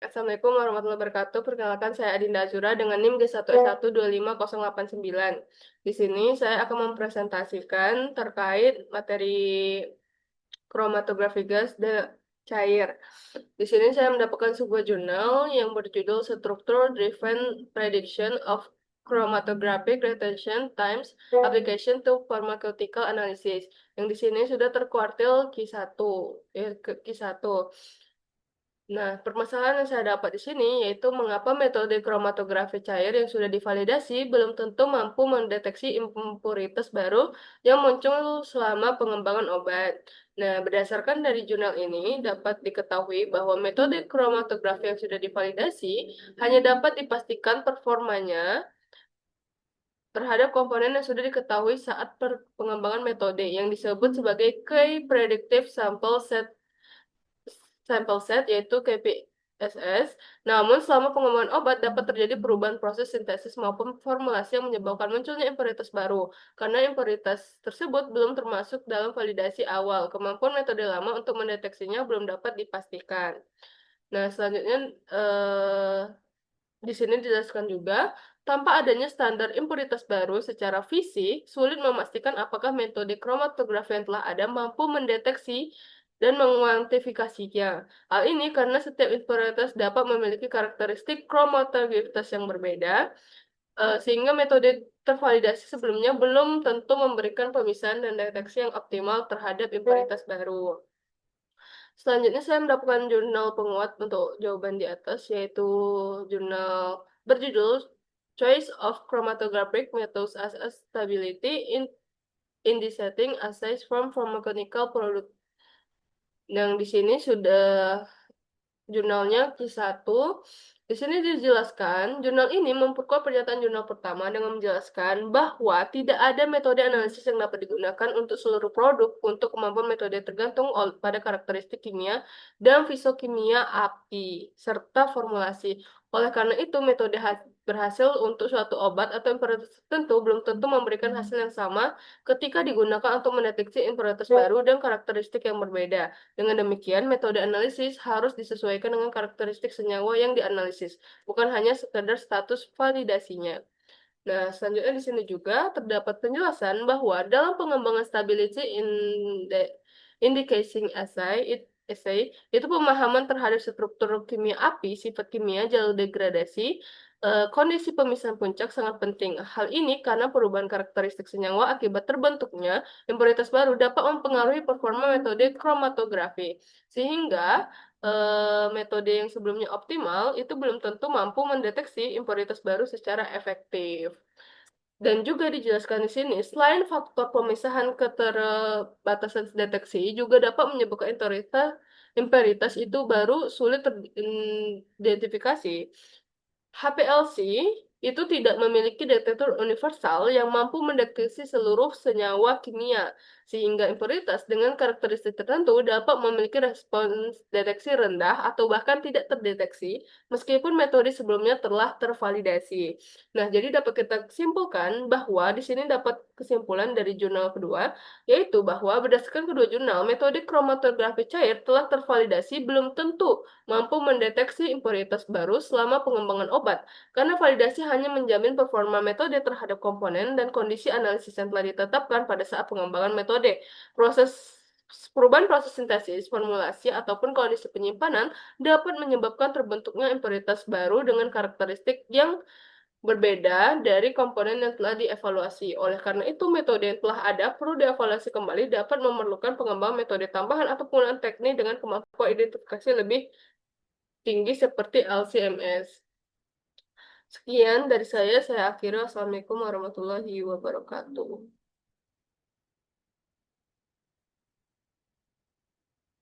Assalamualaikum warahmatullahi wabarakatuh. Perkenalkan saya Adinda Azura dengan NIM G1S1250089. Di sini saya akan mempresentasikan terkait materi kromatografi gas cair. Di sini saya mendapatkan sebuah jurnal yang berjudul Structure Driven Prediction of Chromatographic Retention Times Application to Pharmaceutical Analysis. Yang di sini sudah terkuartil Q1, Q1. Nah, permasalahan yang saya dapat di sini yaitu mengapa metode kromatografi cair yang sudah divalidasi belum tentu mampu mendeteksi impuritas baru yang muncul selama pengembangan obat. Nah, berdasarkan dari jurnal ini dapat diketahui bahwa metode kromatografi yang sudah divalidasi hanya dapat dipastikan performanya terhadap komponen yang sudah diketahui saat pengembangan metode yang disebut sebagai Key Predictive Sample set yaitu KPSS. Namun selama pengembangan obat dapat terjadi perubahan proses sintesis maupun formulasi yang menyebabkan munculnya impuritas baru. Karena impuritas tersebut belum termasuk dalam validasi awal, kemampuan metode lama untuk mendeteksinya belum dapat dipastikan. Nah, selanjutnya di sini dijelaskan juga, tanpa adanya standar impuritas baru secara fisik, sulit memastikan apakah metode kromatografi yang telah ada mampu mendeteksi dan menguantifikasinya. Hal ini karena setiap impuritas dapat memiliki karakteristik kromatografitas yang berbeda, sehingga metode tervalidasi sebelumnya belum tentu memberikan pemisahan dan deteksi yang optimal terhadap impuritas baru. Selanjutnya saya mendapatkan jurnal penguat untuk jawaban di atas, yaitu jurnal berjudul Choice of Chromatographic Methods as a Stability in the Setting Assays from Pharmaceutical Product. Yang di sini sudah jurnalnya Q1. Di sini dijelaskan, jurnal ini memperkuat pernyataan jurnal pertama dengan menjelaskan bahwa tidak ada metode analisis yang dapat digunakan untuk seluruh produk untuk kemampuan metode tergantung pada karakteristik kimia dan fisokimia api, serta formulasi. Oleh karena itu, metode berhasil untuk suatu obat atau impuritas tertentu belum tentu memberikan hasil yang sama ketika digunakan untuk mendeteksi impuritas baru dan karakteristik yang berbeda. Dengan demikian, metode analisis harus disesuaikan dengan karakteristik senyawa yang dianalisis, bukan hanya sekedar status validasinya. Nah, selanjutnya di sini juga terdapat penjelasan bahwa dalam pengembangan stability indicating assay itu pemahaman terhadap struktur kimia api, sifat kimia, jalur degradasi, kondisi pemisahan puncak sangat penting. Hal ini karena perubahan karakteristik senyawa akibat terbentuknya impuritas baru dapat mempengaruhi performa metode kromatografi. Sehingga metode yang sebelumnya optimal itu belum tentu mampu mendeteksi impuritas baru secara efektif. Dan juga dijelaskan di sini, selain faktor pemisahan keterbatasan deteksi, juga dapat menyebabkan impuritas itu baru sulit teridentifikasi. HPLC itu tidak memiliki detektor universal yang mampu mendeteksi seluruh senyawa kimia, sehingga impuritas dengan karakteristik tertentu dapat memiliki respons deteksi rendah atau bahkan tidak terdeteksi, meskipun metode sebelumnya telah tervalidasi. Nah, jadi dapat kita simpulkan bahwa di sini dapat kesimpulan dari jurnal kedua, yaitu bahwa berdasarkan kedua jurnal, metode kromatografi cair telah tervalidasi belum tentu mampu mendeteksi impuritas baru selama pengembangan obat, karena validasi hanya menjamin performa metode terhadap komponen dan kondisi analisis yang telah ditetapkan pada saat pengembangan metode. Perubahan proses sintesis, formulasi, ataupun kondisi penyimpanan dapat menyebabkan terbentuknya impuritas baru dengan karakteristik yang berbeda dari komponen yang telah dievaluasi. Oleh karena itu, metode yang telah ada perlu dievaluasi kembali dapat memerlukan pengembangan metode tambahan atau penggunaan teknik dengan kemampuan identifikasi lebih tinggi seperti LCMS. Sekian dari saya akhiri. Wassalamualaikum warahmatullahi wabarakatuh.